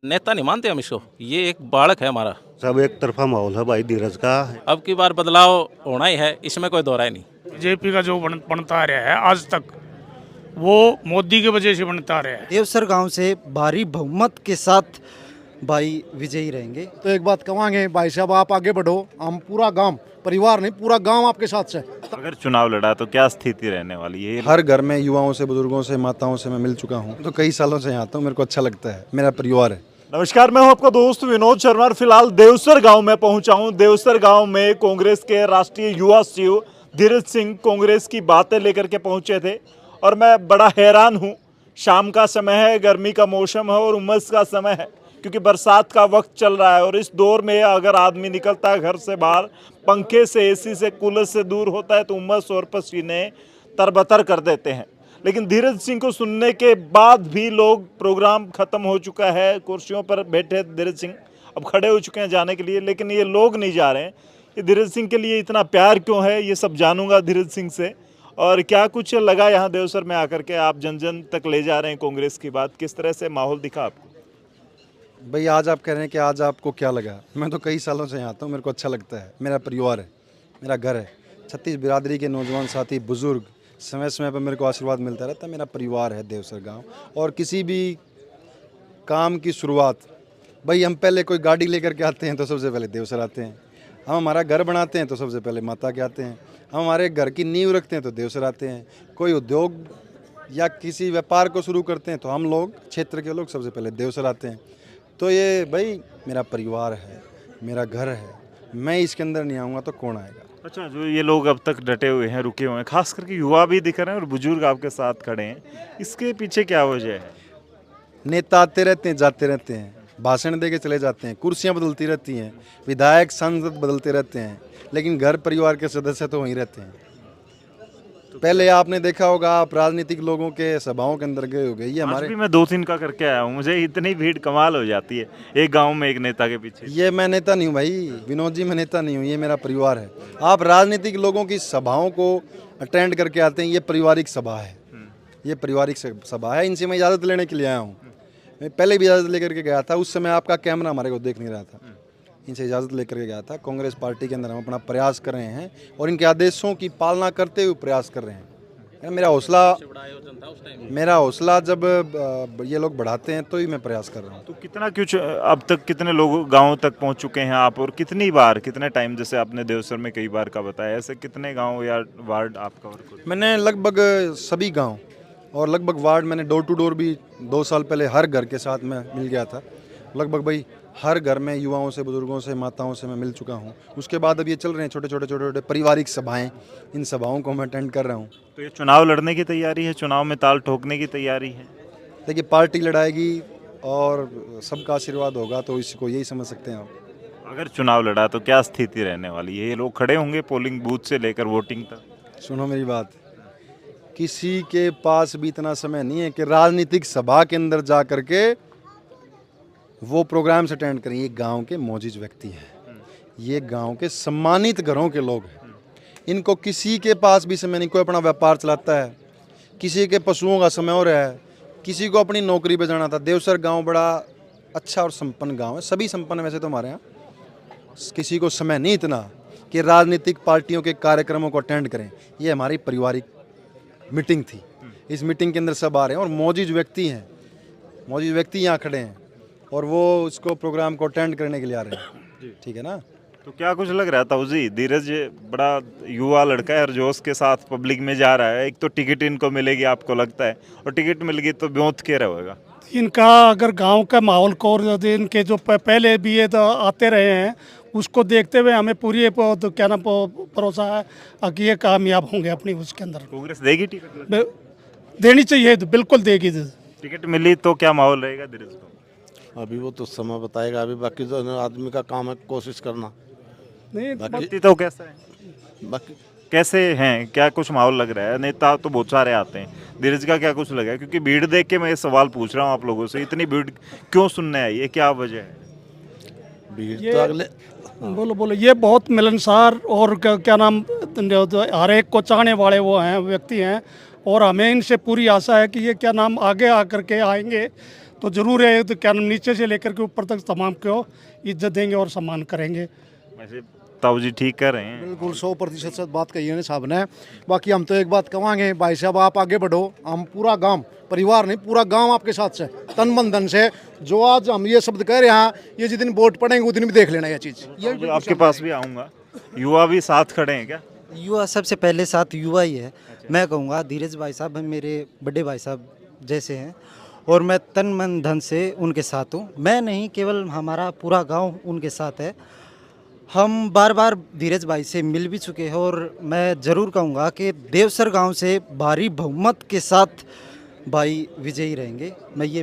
नेता नहीं मानते हम इसको, ये एक बालक है हमारा। सब एक तरफा माहौल है भाई धीरज का। अब की बार बदलाव होना ही है, इसमें कोई दो राय नहीं। बीजेपी का जो बनता आ रहा है आज तक, वो मोदी की वजह से बनता आ रहा है। देवसर गांव से भारी बहुमत के साथ भाई विजयी रहेंगे। तो एक बात कहेंगे भाई साहब, आप आगे बढ़ो, हम पूरा गांव, परिवार नहीं पूरा गांव आपके साथ है। अगर चुनाव लड़ा तो क्या स्थिति रहने वाली है? हर घर में युवाओं से, बुजुर्गों से, माताओं से मैं मिल चुका हूँ, तो कई सालों से यहाँ आता हूँ, मेरे को अच्छा लगता है, मेरा परिवार है। नमस्कार, मैं हूं आपका दोस्त विनोद शर्मा। फिलहाल देवसर गांव में पहुंचा हूं। देवसर गांव में कांग्रेस के राष्ट्रीय युवा सचिव धीरज सिंह कांग्रेस की बातें लेकर के पहुंचे थे और मैं बड़ा हैरान हूं। शाम का समय है, गर्मी का मौसम है और उमस का समय है, क्योंकि बरसात का वक्त चल रहा है और इस दौर में अगर आदमी निकलता है घर से बाहर, पंखे से, एसी से, कूलर से दूर होता है तो उमस और पसीने तरबतर कर देते हैं। लेकिन धीरज सिंह को सुनने के बाद भी लोग, प्रोग्राम खत्म हो चुका है, कुर्सियों पर बैठे धीरज सिंह अब खड़े हो चुके हैं जाने के लिए, लेकिन ये लोग नहीं जा रहे हैं। ये धीरज सिंह के लिए इतना प्यार क्यों है, ये सब जानूंगा धीरज सिंह से। और क्या कुछ लगा यहाँ देवसर में आकर के, आप जन जन तक ले जा रहे हैं कांग्रेस की बात, किस तरह से माहौल दिखा आपको? भाई आज आप कह रहे हैं कि आज आपको क्या लगा, मैं तो कई सालों से यहाँ आता हूँ, मेरे को अच्छा लगता है, मेरा परिवार है, मेरा घर है। 36 बिरादरी के नौजवान साथी, बुजुर्ग, समय समय पर मेरे को आशीर्वाद मिलता रहता है। मेरा परिवार है देवसर गांव। और किसी भी काम की शुरुआत, भाई हम पहले कोई गाड़ी लेकर के आते हैं तो सबसे पहले देवसर आते हैं। हम हमारा घर बनाते हैं तो सबसे पहले माता के आते हैं। हम हमारे घर की नींव रखते हैं तो देवसर आते हैं। कोई उद्योग या किसी व्यापार को शुरू करते हैं तो हम लोग, क्षेत्र के लोग, सबसे पहले देवसर आते हैं। तो ये भाई मेरा परिवार है, मेरा घर है, मैं इसके अंदर नहीं आऊँगा तो कौन आएगा। अच्छा, जो ये लोग अब तक डटे हुए हैं, रुके हुए हैं, खास करके युवा भी दिख रहे हैं और बुजुर्ग आपके साथ खड़े हैं, इसके पीछे क्या वजह है? नेता आते रहते हैं, जाते रहते हैं, भाषण दे के चले जाते हैं, कुर्सियां बदलती रहती हैं, विधायक सांसद बदलते रहते हैं, लेकिन घर परिवार के सदस्य तो वहीं रहते हैं। पहले आपने देखा होगा, आप राजनीतिक लोगों के सभाओं के अंदर गए हो गए, ये हमारे, भी मैं 2-3 का करके आया हूँ, मुझे इतनी भीड़ कमाल हो जाती है एक गांव में एक नेता के पीछे। ये मैं नेता नहीं हूँ भाई विनोद जी, मैं नेता नहीं हूँ, ये मेरा परिवार है। आप राजनीतिक लोगों की सभाओं को अटेंड करके आते हैं, ये पारिवारिक सभा है, ये पारिवारिक सभा है। इनसे मैं इजाज़त लेने के लिए आया हूँ। मैं पहले भी इजाज़त लेकर के गया था, उस समय आपका कैमरा हमारे को देख नहीं रहा था, इनसे इजाज़त लेकर के गया था। कांग्रेस पार्टी के अंदर हम अपना प्रयास कर रहे हैं और इनके आदेशों की पालना करते हुए प्रयास कर रहे हैं। मेरा हौसला जब ये लोग बढ़ाते हैं तो ही मैं प्रयास कर रहा हूँ। तो कितना कुछ अब तक, कितने लोग गाँव तक पहुँच चुके हैं आप, और कितनी बार, कितने टाइम, जैसे आपने देवसर में कई बार का बताया, ऐसे कितने गाँव या वार्ड आप कवर कर? मैंने लगभग सभी गाँव और लगभग वार्ड, मैंने डोर टू डोर भी 2 साल पहले हर घर के साथ में मिल गया था। लगभग भाई हर घर में युवाओं से, बुजुर्गों से, माताओं से मैं मिल चुका हूँ। उसके बाद अब ये चल रहे हैं छोटे छोटे पारिवारिक सभाएं, इन सभाओं को मैं अटेंड कर रहा हूँ। तो ये चुनाव लड़ने की तैयारी है, चुनाव में ताल ठोकने की तैयारी है? देखिए, पार्टी लड़ाएगी और सबका आशीर्वाद होगा, तो इसको यही समझ सकते हैं आप। अगर चुनाव लड़ा तो क्या स्थिति रहने वाली है? ये लोग खड़े होंगे पोलिंग बूथ से लेकर वोटिंग तक? सुनो मेरी बात, किसी के पास भी इतना समय नहीं है कि राजनीतिक सभा के अंदर जा करके वो प्रोग्राम से अटेंड करें। ये गांव के मौजूद व्यक्ति हैं, ये गांव के सम्मानित घरों के लोग हैं। इनको किसी के पास भी समय नहीं, कोई अपना व्यापार चलाता है, किसी के पशुओं का समय हो रहा है, किसी को अपनी नौकरी पे जाना था। देवसर गांव बड़ा अच्छा और संपन्न गांव है, सभी संपन्न वैसे तो हमारे यहाँ। किसी को समय नहीं इतना कि राजनीतिक पार्टियों के कार्यक्रमों को अटेंड करें। ये हमारी पारिवारिक मीटिंग थी, इस मीटिंग के अंदर सब आ रहे हैं और मौजूद व्यक्ति हैं, मौजूद व्यक्ति यहाँ खड़े हैं और वो इसको प्रोग्राम को अटेंड करने के लिए आ रहे हैं। ठीक है ना? तो क्या कुछ लग रहा था उजी, धीरज बड़ा युवा लड़का है और जोश के साथ पब्लिक में जा रहा है। एक तो टिकट इनको मिलेगी आपको लगता है, और टिकट मिल गई तो ब्योंत के रहेगा इनका। अगर गांव का माहौल को और इनके जो पहले भी ये तो आते रहे हैं, उसको देखते हुए हमें पूरी तो क्या नाम भरोसा है कि ये कामयाब होंगे अपनी उसके अंदर। कांग्रेस देगी टिकट? देनी चाहिए, तो बिल्कुल देगी। टिकट मिली तो क्या माहौल रहेगा धीरज को? अभी वो तो समय बताएगा, अभी बाकी तो आदमी का काम है कोशिश करना। नहीं, बाकी तो कैसा है, बाकी कैसे हैं, क्या कुछ माहौल लग रहा है? नेता तो बहुत सारे आते हैं, धीरज का क्या कुछ लगा है? क्योंकि भीड़ देख के मैं ये सवाल पूछ रहा हूँ आप लोगों से, इतनी भीड़ क्यों सुनने आई है, क्या वजह है? भीड़ तो अगले बोलो ये बहुत मिलनसार और क्या नाम, हर एक को चाहने वाले वो हैं, व्यक्ति हैं, और हमें इनसे पूरी आशा है कि ये क्या नाम आगे आकर के आएंगे तो ज़रूर है तो क्या नाम नीचे से लेकर के ऊपर तक तमाम को इज्जत देंगे और सम्मान करेंगे। वैसे ताऊ जी ठीक कर रहे हैं। बिल्कुल 100% सच बात कही है साहब ने। बाकी हम तो एक बात कहेंगे भाई साहब, आप आगे बढ़ो, हम पूरा गांव, परिवार नहीं पूरा गांव आपके साथ से, तन मन धन से। जो आज हम ये शब्द कह रहे हैं, ये जिस दिन वोट पड़ेंगे उस दिन भी देख लेना ये चीज़। ये आपके पास भी आऊंगा, युवा भी साथ खड़े हैं क्या? युवा सबसे पहले साथ युवा ही है। मैं कहूँगा धीरज भाई साहब मेरे बड़े भाई साहब जैसे हैं और मैं तन मन धन से उनके साथ हूँ। मैं नहीं, केवल हमारा पूरा गांव उनके साथ है। हम बार बार धीरज भाई से मिल भी चुके हैं और मैं ज़रूर कहूँगा कि देवसर गांव से भारी बहुमत के साथ भाई विजयी रहेंगे।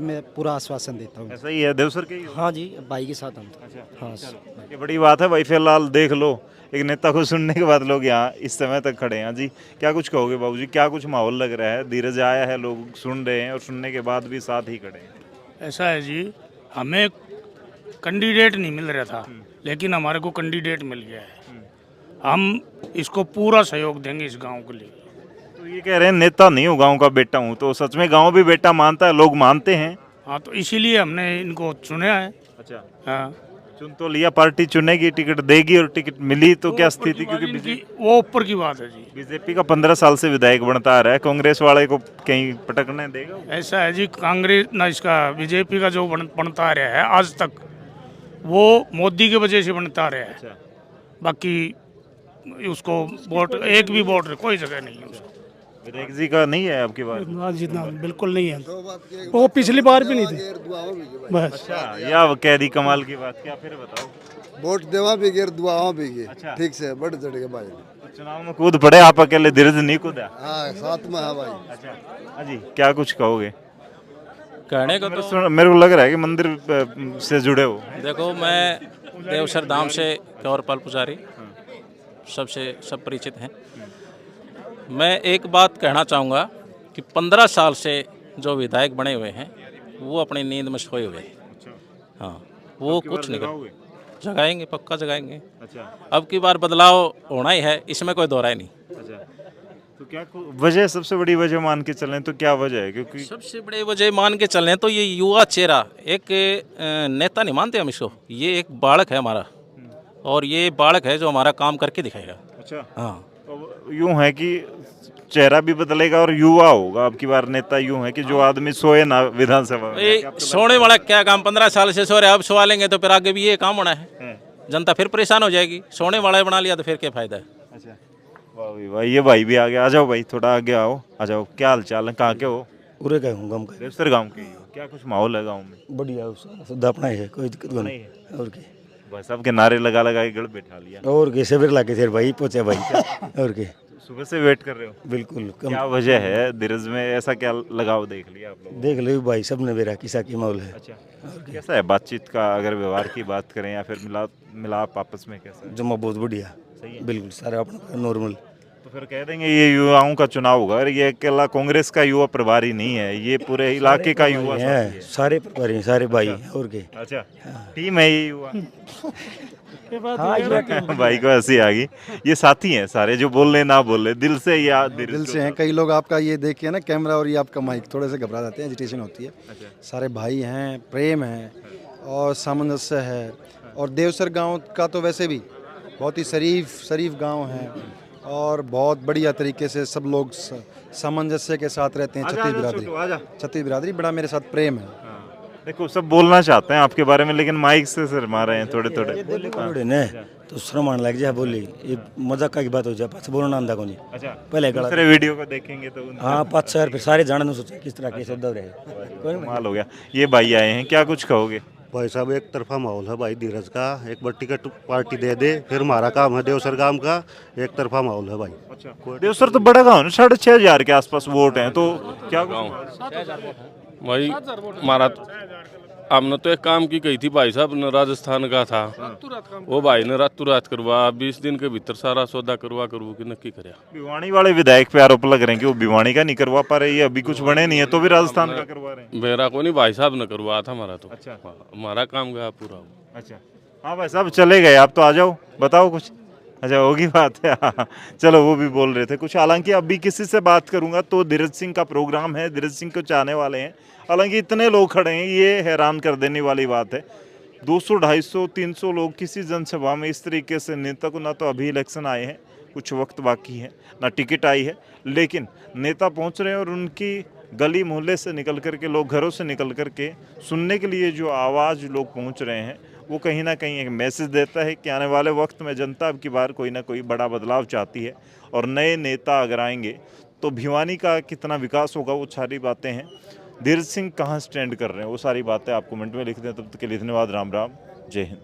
मैं पूरा आश्वासन देता हूँ। ऐसा ही है, देवसर के ही हो? हाँ जी, भाई के साथ हम तो। अच्छा, हाँ ये बड़ी बात है भाई। फिलहाल देख लो, एक नेता को सुनने के बाद लोग यहाँ इस समय तक खड़े हैं। जी क्या कुछ कहोगे बाबूजी, क्या कुछ माहौल लग रहा है? धीरज आया है, लोग सुन रहे हैं और सुनने के बाद भी साथ ही खड़े हैं। ऐसा है जी, हमें कैंडिडेट नहीं मिल रहा था, लेकिन हमारे को कैंडिडेट मिल गया है। हम इसको पूरा सहयोग देंगे इस गांव के लिए। तो ये कह रहे हैं नेता नहीं हूँ, गांव का बेटा हूँ, तो सच में गांव भी बेटा मानता है, लोग मानते हैं? हाँ, तो इसीलिए हमने इनको चुना है। अच्छा, हाँ, चुन तो लिया, पार्टी चुनेगी, टिकट देगी और टिकट मिली तो क्या स्थिति? क्योंकि वो ऊपर की बात है जी। बीजेपी का 15 साल से विधायक बनता आ रहा है, कांग्रेस वाले को कहीं पटकने देगा? ऐसा है जी, कांग्रेस ना इसका बीजेपी का जो बनता आ रहा है आज तक, वो मोदी की वजह से बनता आ रहा है। अच्छा, बाकी उसको वोट, एक भी वोट कोई जगह नहीं है उसको। विधायक जी का नहीं है आपकी बात? ना जी ना, बिल्कुल नहीं है। वो पिछली बार भी नहीं थे बस। अच्छा, या कह दी कमाल की बात, क्या फिर बताओ? वोट देवा भी गिर दुआओं भी गिर अच्छा। ठीक से बढ़ चढ़ के भाई। तो चुनाव में कूद पड़े आप अकेले, धीरज नहीं कूदा? हाँ साथ में है भाई। अच्छा, हाँ जी, क्या कुछ कहोगे? कहने को तो मेरे को लग रहा है कि मंदिर से जुड़े हो। देखो, मैं देवसर धाम से कौरपाल पुजारी सबसे सब परिचित हैं। मैं एक बात कहना चाहूँगा कि 15 साल से जो विधायक बने हुए हैं वो अपनी नींद में सोए हुए हैं। हाँ, वो कुछ नहीं कर जगाएंगे, पक्का जगाएंगे। अच्छा, अब की बार बदलाव होना ही है, इसमें कोई दो राय नहीं। अच्छा, तो क्या वजह, सबसे बड़ी वजह मान के चलें तो क्या वजह है? क्योंकि सबसे बड़ी वजह मान के चलें तो ये युवा चेहरा, एक नेता नहीं मानते हम इसको, ये एक बालक है हमारा, और ये बालक है जो हमारा काम करके दिखाएगा। अच्छा, हाँ, तो यूं है कि चेहरा भी बदलेगा और युवा होगा अब की बार नेता। यूं है कि जो आदमी सोए ना विधानसभा में, ये सोने वाला क्या काम, 15 साल से सो रहे, अब सो लेंगे तो फिर आगे भी ये काम होना है। जनता फिर परेशान हो जाएगी। सोने वाला बना लिया तो फिर क्या फायदा है। अच्छा, वाह भाई वाह, ये भाई भी आ गया। आ जाओ भाई, थोड़ा आगे आओ, आ जाओ। क्या हाल चाल है, कहाँ के हो? पूरे का हूँ, गम का देवसर गाँव के ही हो? क्या कुछ माहौल है गाँव में? बढ़िया, शुद्ध अपना ही है, कोई दिक्कत नहीं है। और के भाई साहब के नारे लगा लगा के गढ़ बैठा लिया। और के सवेर लाके थे भाई, पहुंचे भाई। और के सुबह से वेट कर रहे हो? बिल्कुल। क्या वजह है? धीरज में ऐसा क्या लगाव देख लिया आप लोग? देख लो भाई, सब ने मेरा किसा की माहौल है। अच्छा, कैसा है बातचीत का, अगर व्यवहार की बात करें या फिर मिलाप आपस में कैसा है? जमा बहुत बढ़िया, सही है। बिल्कुल सारा अपना नॉर्मल। तो फिर कह देंगे ये युवाओं का चुनाव होगा, और ये अकेला कांग्रेस का युवा प्रभारी नहीं है, ये पूरे इलाके का युवा साथी है, है। सारे परिवार हैं, सारे भाई हैं। और के अच्छा, टीम है ये युवा। हाँ, भाई को हंसी आ गई। ये साथी हैं सारे, जो बोल रहे ना बोल रहे, दिल से या दिल से हैं। कई लोग आपका ये देख के ना कैमरा और ये आपका माइक थोड़े से घबरा जाते हैं, एजिटेशन होती है। सारे भाई हैं, प्रेम है और सामंजस्य है। और देवसर गांव का तो वैसे भी बहुत ही शरीफ गांव है और बहुत बढ़िया तरीके से सब लोग सामंजस्य के साथ रहते हैं। छत्तीस बिरादरी बड़ा मेरे साथ प्रेम है। देखो, सब बोलना चाहते हैं आपके बारे में, लेकिन माइक से शर्मा रहे हैं थोड़े थोड़े ने तो श्रमान लग जाए, बोली ये मजाक की बात हो जाए, पास बोलना आंदा को नहीं। अच्छा, पहले दूसरे वीडियो को देखेंगे तो हाँ 5 शहर फिर सारे जाने सोचे किस तरह के शब्द रहे। कमाल हो गया। ये भाई आए हैं, क्या कुछ कहोगे? भाई साहब, एक तरफा माहौल है भाई धीरज का। एक बार टिकट पार्टी दे दे, फिर हमारा काम है देवसर गांव का। एक तरफा माहौल है भाई। अच्छा, देवसर तो बड़ा गाँव है, 6,500 के आसपास वोट हैं, तो क्या भाई हमारा हमने तो एक काम की कही थी भाई साहब ने, राजस्थान का था वो भाई ने रातों रात करवा 20 दिन के भीतर सारा सौदा करवा के नक्की कराया। भिवानी वाले विधायक पे आरोप लग रहे हैं कि वो भिवानी का नहीं करवा पा रहे, ये अभी कुछ बने नहीं है तो भी राजस्थान का करवा रहे हैं। मेरा को नहीं, भाई साहब ने करवाया था हमारा तो। अच्छा, हमारा काम गया पूरा। अच्छा, हाँ भाई साहब चले गए, आप तो आ जाओ, बताओ कुछ। अच्छा होगी बात है। हाँ, चलो वो भी बोल रहे थे कुछ। हालांकि अभी किसी से बात करूंगा तो धीरज सिंह का प्रोग्राम है, धीरज सिंह को चाहने वाले हैं। हालांकि इतने लोग खड़े हैं, ये हैरान कर देने वाली बात है। 200, 250, 300 लोग किसी जनसभा में इस तरीके से नेता को, ना तो अभी इलेक्शन आए हैं, कुछ वक्त बाकी है, ना टिकट आई है, लेकिन नेता पहुंच रहे हैं और उनकी गली मोहल्ले से निकल करके, लोग घरों से निकल करके सुनने के लिए जो आवाज़ लोग पहुंच रहे हैं, वो कहीं ना कहीं एक मैसेज देता है कि आने वाले वक्त में जनता अब की बार कोई ना कोई बड़ा बदलाव चाहती है और नए नेता अगर आएंगे तो भिवानी का कितना विकास होगा, वो सारी बातें हैं। धीरज सिंह कहाँ स्टैंड कर रहे हैं, वो सारी बातें आप कमेंट में लिख दें। तब तक के लिए धन्यवाद। राम राम, जय हिंद।